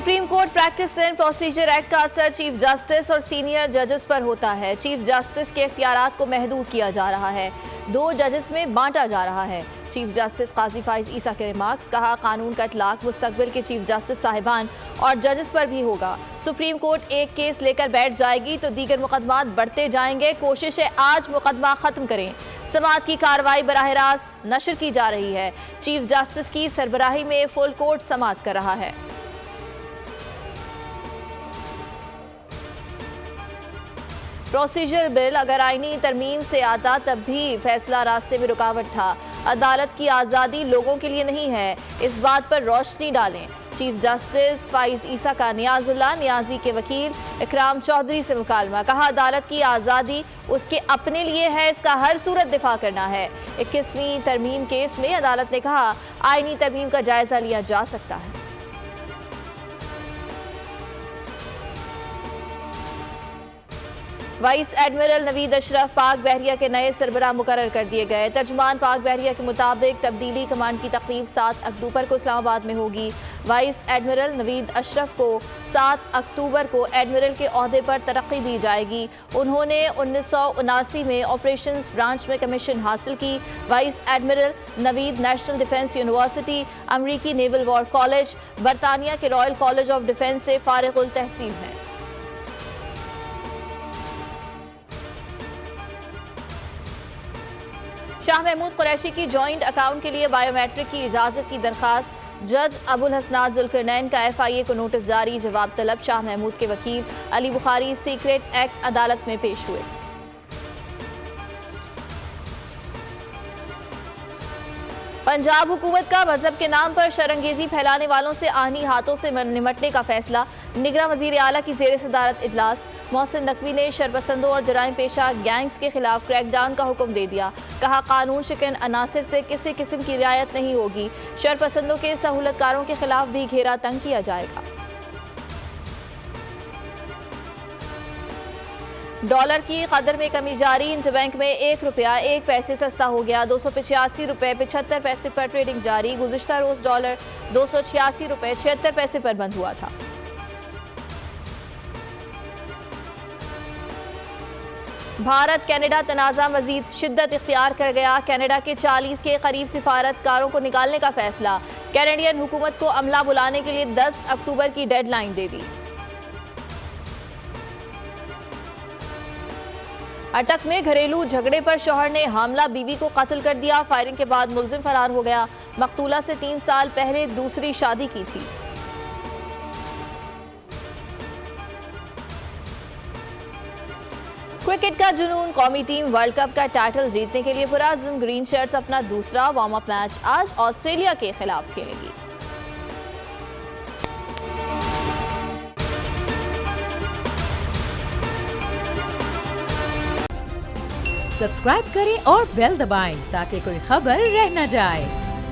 Supreme court practice and procedure act का असर chief justice और सीनियर जजेस पर होता है। चीफ जस्टिस के इख्तियारात को महदूद किया जा रहा है, 2 जजेस में बांटा जा रहा है। चीफ जस्टिस काजी फाइज ईसा के रिमार्क्स, कहा कानून का इतलाक मुस्तकबिल के चीफ जस्टिस साहिबान और जजेस पर भी होगा। सुप्रीम कोर्ट एक केस लेकर बैठ जाएगी तो दीगर मुकदमात बढ़ते जाएंगे। कोशिश है आज मुकदमा खत्म करें। समाअत की कार्रवाई बराह रास्त नशर की जा रही है। चीफ जस्टिस की सरबराही में फुल कोर्ट समाअत कर रहा है। प्रोसीजर बिल अगर आईनी तरमीम से आता तब भी फैसला रास्ते में रुकावट था। अदालत की आज़ादी लोगों के लिए नहीं है, इस बात पर रोशनी डालें। चीफ जस्टिस फाइज ईसा का नियाजुल्लाह नियाजी के वकील इकराम चौधरी से मुकालमा, कहा अदालत की आज़ादी उसके अपने लिए है, इसका हर सूरत दिफा करना है। 21वीं तरमीम केस में अदालत ने कहा आईनी तरमीम का जायजा लिया जा सकता है। वाइस एडमिरल नवीद अशरफ पाक बहरिया के नए सरबराह मुकर्रर कर दिए गए। तर्जुमान पाक बहरिया के मुताबिक तब्दीली कमान की तकरीब 7 अक्टूबर को इस्लामाबाद में होगी। वाइस एडमिरल नवीद अशरफ को 7 अक्टूबर को एडमिरल के ओहदे पर तरक्की दी जाएगी। उन्होंने 1979 में ऑपरेशंस ब्रांच में कमीशन हासिल की। Vice admiral Naveed national defence university, अमरीकी नेवल वॉर कॉलेज, बरतानिया के रॉयल कॉलेज ऑफ डिफेंस से फारिगुल तहसील हैं। शाह महमूद कुरैशी की जॉइंट अकाउंट के लिए बायोमेट्रिक की इजाजत की दरखास्त। जज अबुल हसनात जुल्करनैन का FIA को नोटिस जारी, जवाब तलब। शाह महमूद के वकील अली बुखारी सीक्रेट एक्ट अदालत में पेश हुए। पंजाब हुकूमत का मजहब के नाम पर शरंगेजी फैलाने वालों से आहनी हाथों से निमटने का फैसला। निगरां वजीर आला की जेर सदारत इजलास। मोहसिन नकवी ने शरपसंदों और जराइम पेशा गैंग्स के खिलाफ क्रैकडाउन का हुक्म दे दिया, कहा कानून शिकन अनासिर से किसी किस्म की रियायत नहीं होगी। शरपसंदों के सहूलतकारों के खिलाफ भी घेरा तंग किया जाएगा। डॉलर की कदर में कमी जारी, इंटरबैंक में 1 रुपया 1 पैसे सस्ता हो गया। 285 रुपये 75 पैसे पर ट्रेडिंग जारी। गुज़िश्ता रोज डॉलर 286 रुपये 76 पैसे पर बंद हुआ था। भारत कनाडा तनाज़ा मजीद शिद्दत इख्तियार कर गया। कनाडा के 40 के करीब सिफारतकारों को निकालने का फैसला। कैनेडियन हुकूमत को अमला बुलाने के लिए 10 अक्टूबर की डेडलाइन दे दी। अटक में घरेलू झगड़े पर शौहर ने हमला बीवी को कत्ल कर दिया। फायरिंग के बाद मुलजिम फरार हो गया। मकतूला से 3 साल पहले दूसरी शादी की थी। क्रिकेट का जुनून, कौमी टीम वर्ल्ड कप का टाइटल जीतने के लिए पुराज़्म। ग्रीन शर्ट्स अपना दूसरा वार्म अप मैच आज ऑस्ट्रेलिया के खिलाफ खेलेंगी। सब्सक्राइब करें और बेल दबाएं ताकि कोई खबर रह न जाए।